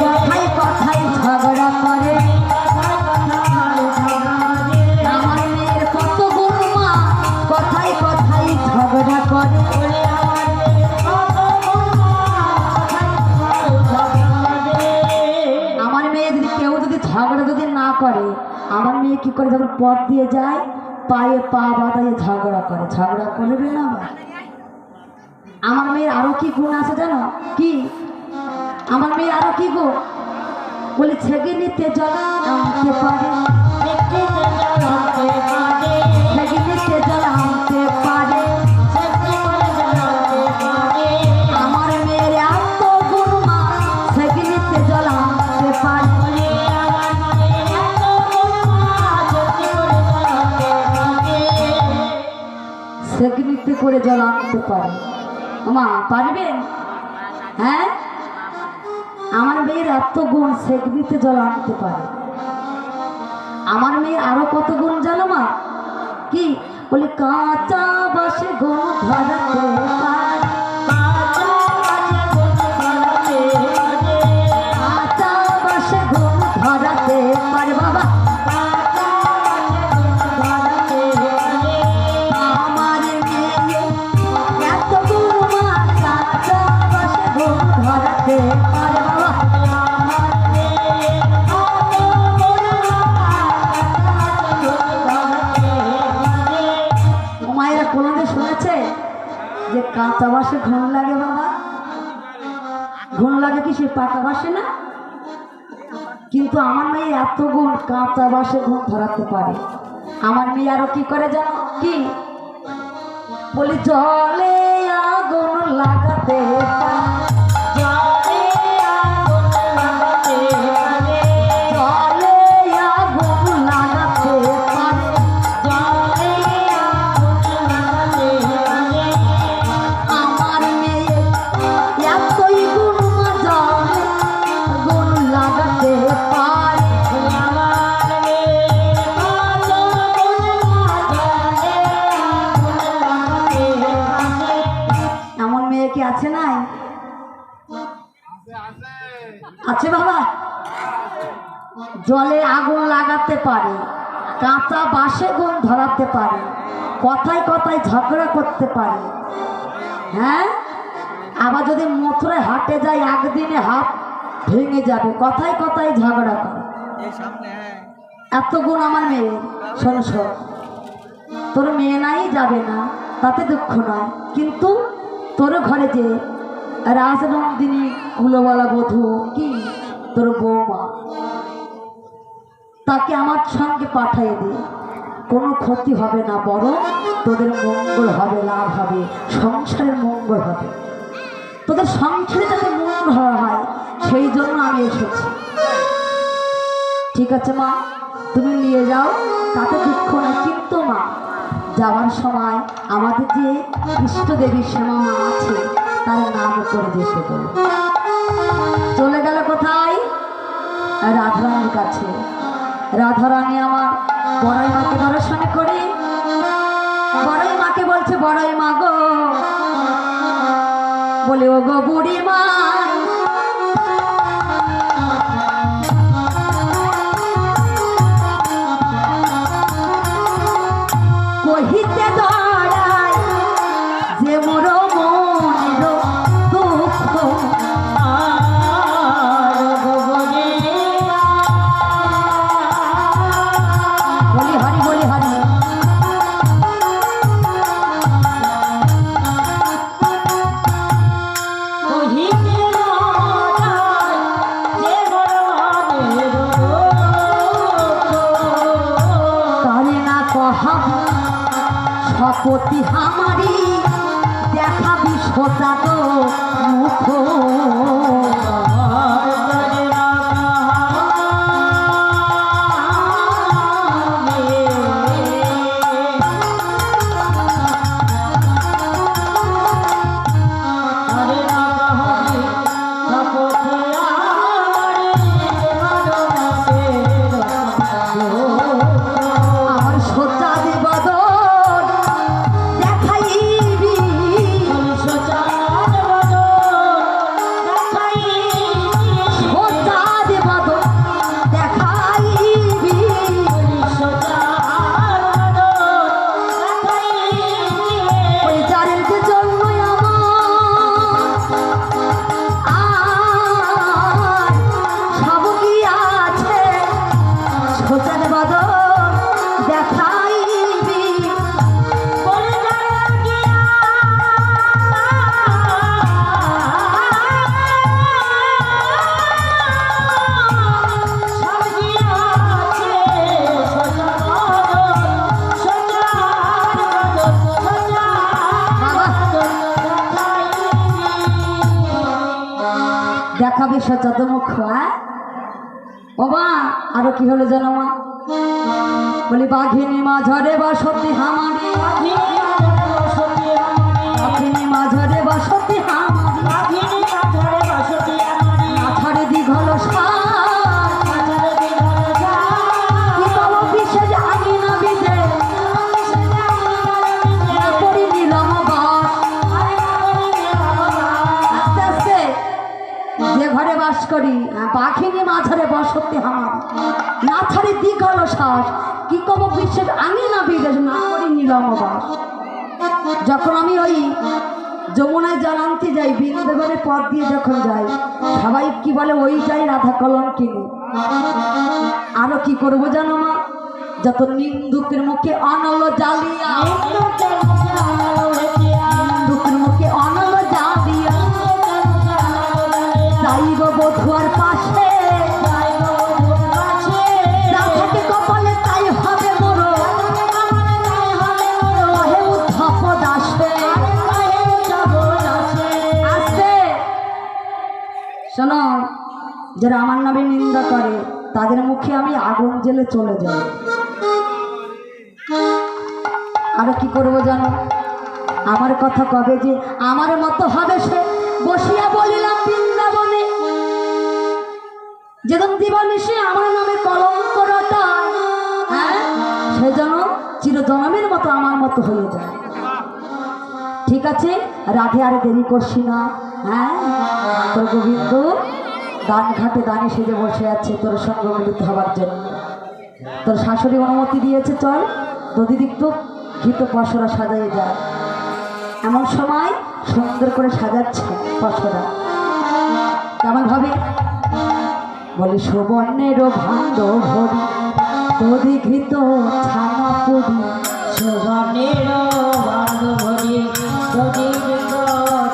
কথায় কথায় ঝগড়া করে। আমার মেয়ের কত গুণ মা, কথায় কথায় ঝগড়া করে। আমার মেয়ে যদি কেউ যদি ঝগড়া যদি না করে, আমার মেয়ে কি করে যখন পথ দিয়ে যায় পায়ে পা বাঁধায় ঝগড়া করে। ঝগড়া করবে না? আমার মেয়ের আরো কি গুণ আছে জানো? কি আমার মেয়ে আরো কি গুণ? বলে ছেগে নিতে জল আনতে পারে, ছেগে নিতে জল আনতে পারে। আমার মেয়ের এত গুণ মা, ছেগে নিতে জল আনতে পারে। ছেগে নিতে করে জল আনতে পারে। মা পারবেন? হ্যাঁ, আমার মেয়ের এত গুণ, সেক দিতে জল আনতে পারে। আমার মেয়ের আরো কত গুণ জানো মা? কি বলে কাঁচা বাসে গুণ ধরাতে পারে, কাঁচা বাসে গুণ ধরাতে পারে। বাবা আমার মেয়ে এত গুণ মা, কাঁচা বাসে গুণ ধরাতে পারে। বাবা মায়েরা কোনদিন শুনেছে যে কাঁচা বাসে ঘুম লাগে? বাবা ঘুম লাগে কি সে পাকা বাসে না? কিন্তু আমার মেয়ে এত গুণ, কাঁচা বাসে ঘুম ধরাতে পারে। আমার মেয়ে আরো কি করে জানো? কি বলি জলে আগুন লাগাতে পারে, জলে আগুন লাগাতে পারে। আমার মেয়ে এতই গুণ মা, জলে আগুন লাগাতে পারে। এমন মেয়ে কি আছে? নাই আছে বাবা। জলে আগুন লাগাতে পারে, কাঁচা বাসে গুণ ধরাতে পারে, কথায় কথায় ঝগড়া করতে পারে। হ্যাঁ, আবার যদি মথুরায় হাটে যায় একদিনে হাত ভেঙে যাবে, কথায় কথায় ঝগড়া করে। এত গুণ আমার মেয়ে। শোন শোন, তোর মেয়ে নাই যাবে না তাতে দুঃখ নয়, কিন্তু তোর ঘরে যে রাজনন্দিনী কুলবালা বধূ কি তোর বৌমা, তাকে আমার সঙ্গে পাঠিয়ে দে। কোনো ক্ষতি হবে না, বরং তোদের মঙ্গল হবে, লাভ হবে, সংসারের মঙ্গল হবে। তোদের সংসারে যাতে মঙ্গল হয় সেই জন্য আমি এসেছি। ঠিক আছে মা, তুমি নিয়ে যাও, তাতে দুঃখ নেই। কিন্তু মা যাওয়ার সময় আমাদের যে ইষ্ট দেবী শ্যামা মা আছে তার নাম করে যেতে বলো। চলে গেল কোথায়? রাধারানীর কাছে। রাধারানী আমার বড়াই মাকে দর্শন করে বড়াই মাকে বলছে, বড়াই মা গো, বলে ও গো বুড়ি মা, কহিতে দাঁড়ায় যে মোর মনের দুঃখ। বলি হরি, বলি হরি। শপথি হামারি দেখাবি সোজা তো মুখ। দেখাবে সচেত মুখ। হ্যাঁ ও মা, আরো কি হলো জানো মা? বলি বাঘিনী মাঝরে বাসতি হামারি, বাঘিনী মাঝরে বাসতি হামারি, মাঝরে দীঘল বিশেষ আগে না বিদে করি নিলাম বাস। আস্তে আস্তে যে ঘরে বাস করি, পাখিনি মাঝারে বসতি আমার, না ছাড়ি দীঘল শ্বাস, কি কব বিশেষ আগে না বিদেশ না করি নিলাম বাস। যখন আমি ওই যমুনায় জল আনতে যাই, বৃন্দাবনের পথ দিয়ে যখন যাই, সবাই কি বলে ওই যাই রাধা কলম কিনে। আরো কি করবো জানো মা? যত নিন্দুকের মুখে অনল জ্বালিয়া, নিন্দুকের মুখে অনল জ্বালিয়া যাইব বধুয়ার পাশে, যা থাকে কপালে তাই হবে মোর, উদ্ধব দাসে। আসতে শোনো, যারা আমার নামে নিন্দা করে তাদের মুখে আমি আগুন জেলে চলে যাই। আর কি করবো জানো? আমার কথা কবে যে আমার মতো হবে সে বসিয়া বলিলাম বৃন্দাবনে, যেদিন দিবানিশে আমার নামে কলঙ্ক রটায়, হ্যাঁ সে যেন চিরজনমের মতো আমার মতো হয়ে যায়। ঠিক আছে রাধে, আর দেরি করছি না। হ্যাঁ তোর গোবিন্দ দান ঘাটে দানে সেজে বসে আছে তোর সঙ্গে মিলিত হবার জন্য। তোর শাশুড়ি অনুমতি দিয়েছে, চল নদীদিক তো ঘিত পশরা সাজাই যায়। এমন সময় সুন্দর করে সাজাচ্ছে পশরা, কেমন ভাবে? বলে সুবর্ণেরও ভাণ্ড ভরি, দধি ঘৃত ছানা পুরি, সুবর্ণেরও ভাণ্ড ভরি, দধি ঘৃত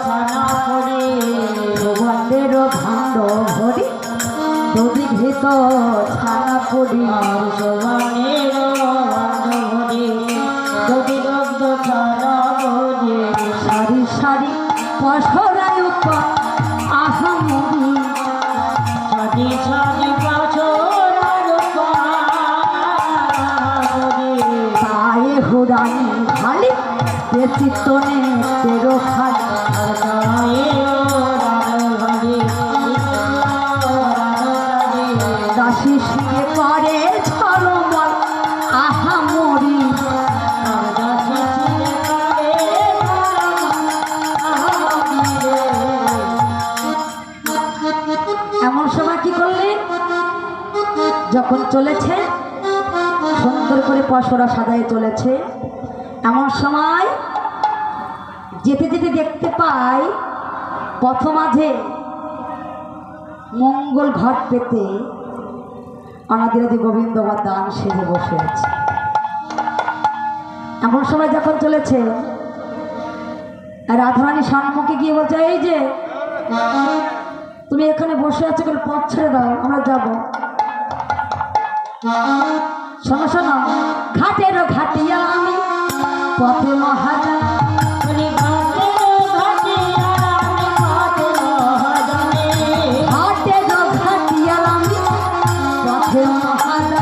ছানা পুরি, সুবর্ণেরও ভাণ্ড ভরি, দধি ঘৃত ছানা পুরি, সুবর্ণেরও ভাণ্ড ভরি, দধি ঘৃত ছানা পুরি, সারি সারি পশরায় উপর আহামরি, সারি সারি পাছরার পারি, পায়ে হুড়ানি খালি বেচিতনে তেরো খালি, দাসী শিখে করে ঝলমল আহামরি, এমন সময় কি করলে? যখন চলেছে সুন্দর করে পশরা সাজায় চলেছে, এমন সময় যেতে যেতে দেখতে পাই পথ মাঝে মঙ্গল ঘট পেতে অনাদিরাদি গোবিন্দ বা দান সেজে বসে আছে। এমন সময় যখন চলেছে, রাধারানী সম্মুখে গিয়ে বলছে, এই যে তুমি এখানে বসে আছো, করে পথ ছেড়ে দাও, আমরা যাব। শোনো শোনো, ঘাটেরও ঘাটিয়া আমি পথে মহাজা, ঘাটেরও ঘাটিয়া আমি পথে মহাজা,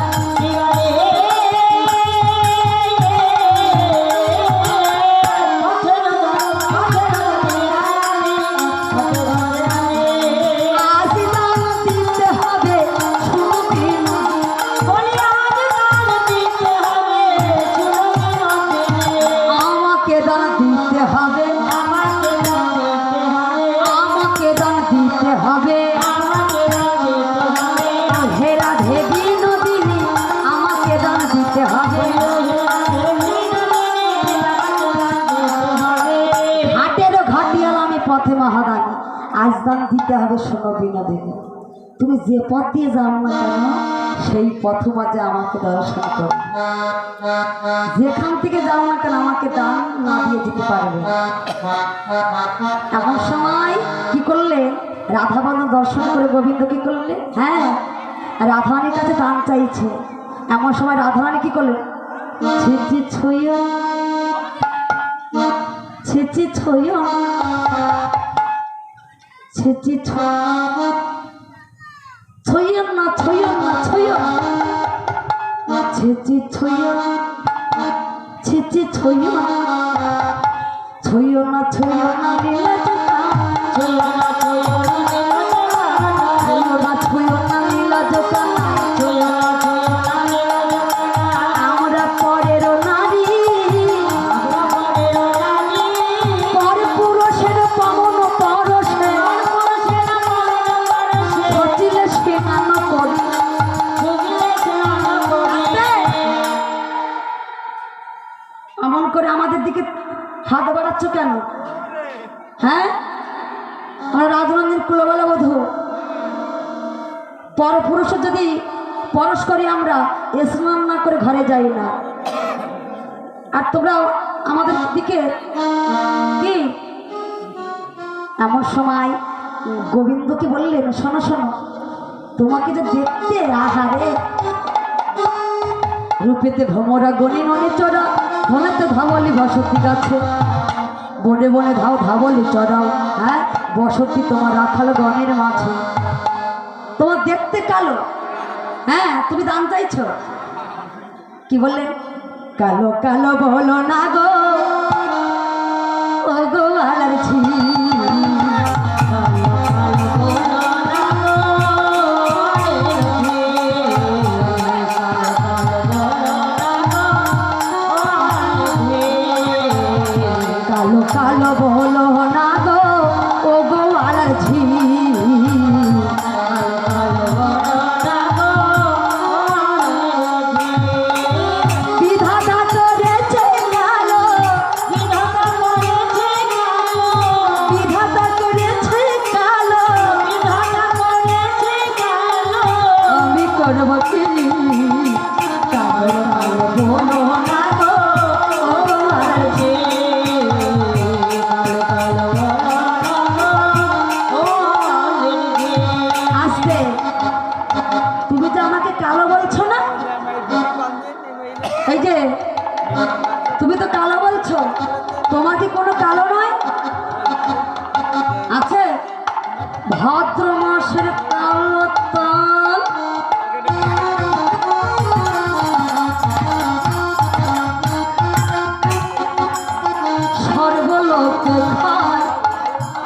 পথে মহারানী আজ দান দিতে হবে। শোনো বিনোদিনী, তুমি যে পথ দিয়ে যাও না কেন সেই পথ মাঝে আমাকে দর্শন করো, যেখান থেকে যাও না কেন আমাকে দান না দিয়ে যেতে পারবে। এমন সময় কি করলে? রাধাবানু দর্শন করে গোবিন্দ কি করলে? হ্যাঁ রাধারানীর কাছে দান চাইছে। এমন সময় রাধারানী কি করলে? ছিচি ছুঁয়ো, ছিচি ছুঁয়ো, ছিচি ছুঁয়ো ছিচি ছুঁয়ো ছিচি ছুঁয়ো ছুঁয়ো না লীলা জোকা ছুঁয়ো না ছুঁয়ো না ছুঁয়ো না লীলা জোকা ছুঁয়ো না ছুঁয়ো না লীলা জোকা আমরা পরের নারী আমরা পরের রানী পর পুরুষের পবন পরশে পুরুষের মরণ পরশে সচিলে স্নান করি ভুগলে স্নান করি এমন করে আমাদের দিকে হাত বাড়াচ্ছ কেন? হ্যাঁ, আমরা রাজনন্দির কুলবালা বধূ পরপুরুষের যদি পরশ করি আমরা স্নান না করে ঘরে যাই না। আর তোমরা আমাদের দিকে কি এমন সময় গোবিন্দকে বললেন, শোনো শোনো, তোমাকে যে দেখতে আহারে রূপেতে ভ্রমরা গণি ননি চড়া ধনেতে ধাবলি বসতি গাছে বনে বনে ধাও ধাবলি চড়াও। হ্যাঁ, বসতি তোমার রাখাল গণের মাঝে, তোমার দেখতে কালো। হ্যাঁ, তুমি দান চাইছো, কি বললেন? কালো কালো বলো না গো ও গো আলার ঝি কালো কালো বলো না গো কালো কালো বলো না গো ও গো আলার ঝি বিধাতা করেছে কালো বিধাতা করেছে কালো আমি করবো কি কালো কালো বলো না গো ও গো আলার ঝি আসতে তুমি তো আমাকে কালো বলছো না? এই যে তুমি তো কালো বলছো, তোমার কি কোনো কালো নয়? আছে ভাদ্র মাসের কালো তাল সর্বলোকে খায়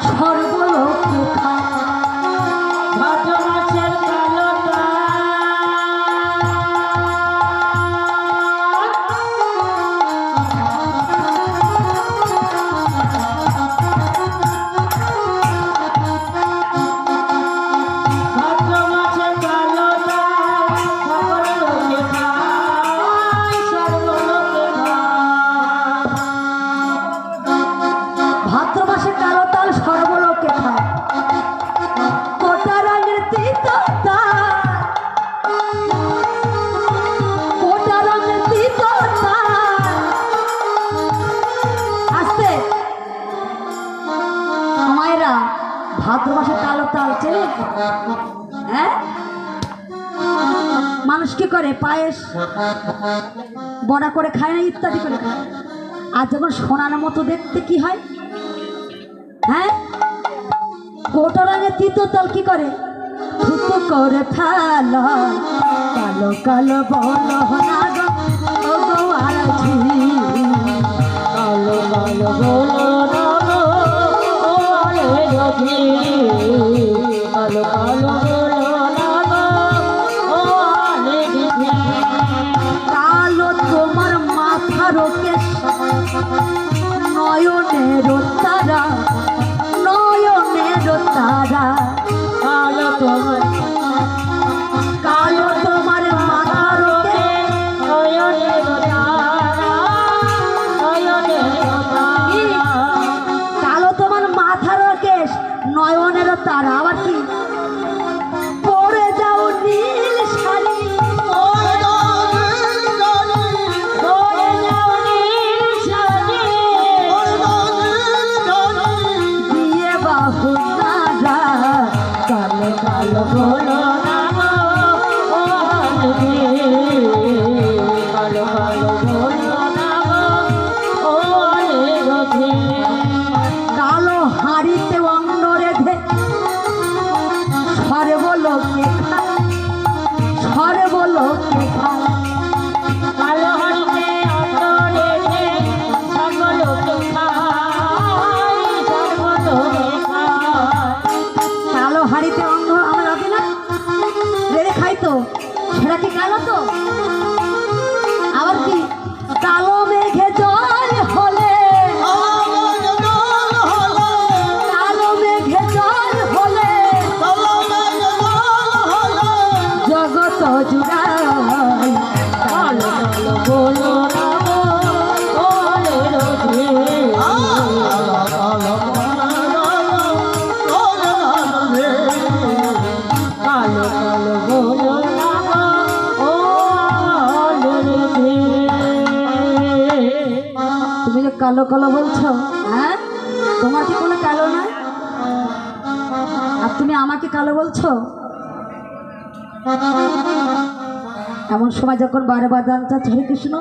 সর্বলোকে খায় ভাদ্র মাসের কালো ভাদ্র মাসের কালো সকল লোকে খায় সর্বলোকে খায় ভাদ্র মাসে কালো তাল সর্বলোকে খায় কোটা রঙের তিতো তাল কোটা রঙের তিতো তাল আসতে মায়েরা ভাদ্র মাসে কালো তাল চেনে? হ্যাঁ, মানুষ কি করে পায়েস বড়া করে খায় না, ইত্যাদি করে খায়। আর যখন সোনার মতো দেখতে কি হয়? হ্যাঁ, গোটা রঙের তিতো তাল কি করে? থুতু করে ফেলা কালো কালো বলো না গো ও গো আলার ঝি কালো কালো বলো না গো ও আলের ঝি কালো কালো বলো না গো ও আলের ঝি কালো তোমার মাথার কেশ নয়নের তারা নয়নের তারা কালো তোমার কালো তোমার মাথার কেশ নয়নের তারা নয়নের তারা কালো তোমার মাথার কেশ নয়নের তারা আবার কি পরে যাও নীল শাড়ি পরে যাও নীল শাড়ি দিয়ে বাহু নাড়া কালো কালো বলো না গো ও আলের ঝি কালো কালো বলো না গো ও আলের ঝি কালো হাড়িতে অন্ন রেধে সর্বলোকে খায় সর্বলোকে খায় এটা কি কালো তো? আবার কি কালো মেঘে জল হলে, কালো মেঘে জল হলে জগত জুড়াই কালো কালো বলো না ওরে রোদে। কালো কালো বলো না ও রোদে। তুমি যে কালো কালো বলছো, হ্যাঁ তোমার কি কোনো কালো নাই? আর তুমি আমাকে কালো বলছো? এমন সময় যখন বারে বাদান চাচ্ছে হরে কৃষ্ণ,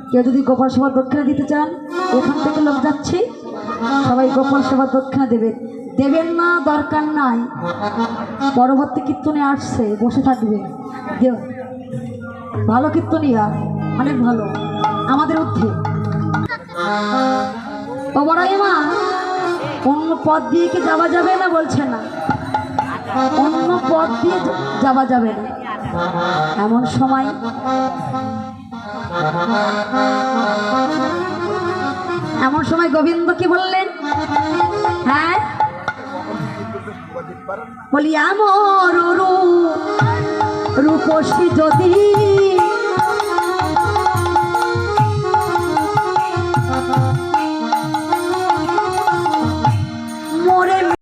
কেউ যদি গোপাল সেবা দক্ষিণা দিতে চান, এখান থেকে লোক যাচ্ছি, সবাই গোপাল সেবা দক্ষিণা দেবেন। দেবেন না দরকার নাই, পরবর্তী কীর্তনে আসছে, বসে থাকবে। ভালো কীর্তনিয়া, অনেক ভালো, আমাদের ঊর্ধ্বে। ও বড়াই মা, অন্য পথ দিয়ে কি যাওয়া যাবে না? বলছে না, অন্য পথ দিয়ে যাওয়া যাবে না। এমন সময় গোবিন্দ কি বললেন? হ্যাঁ বলি আমার রূপসী যদি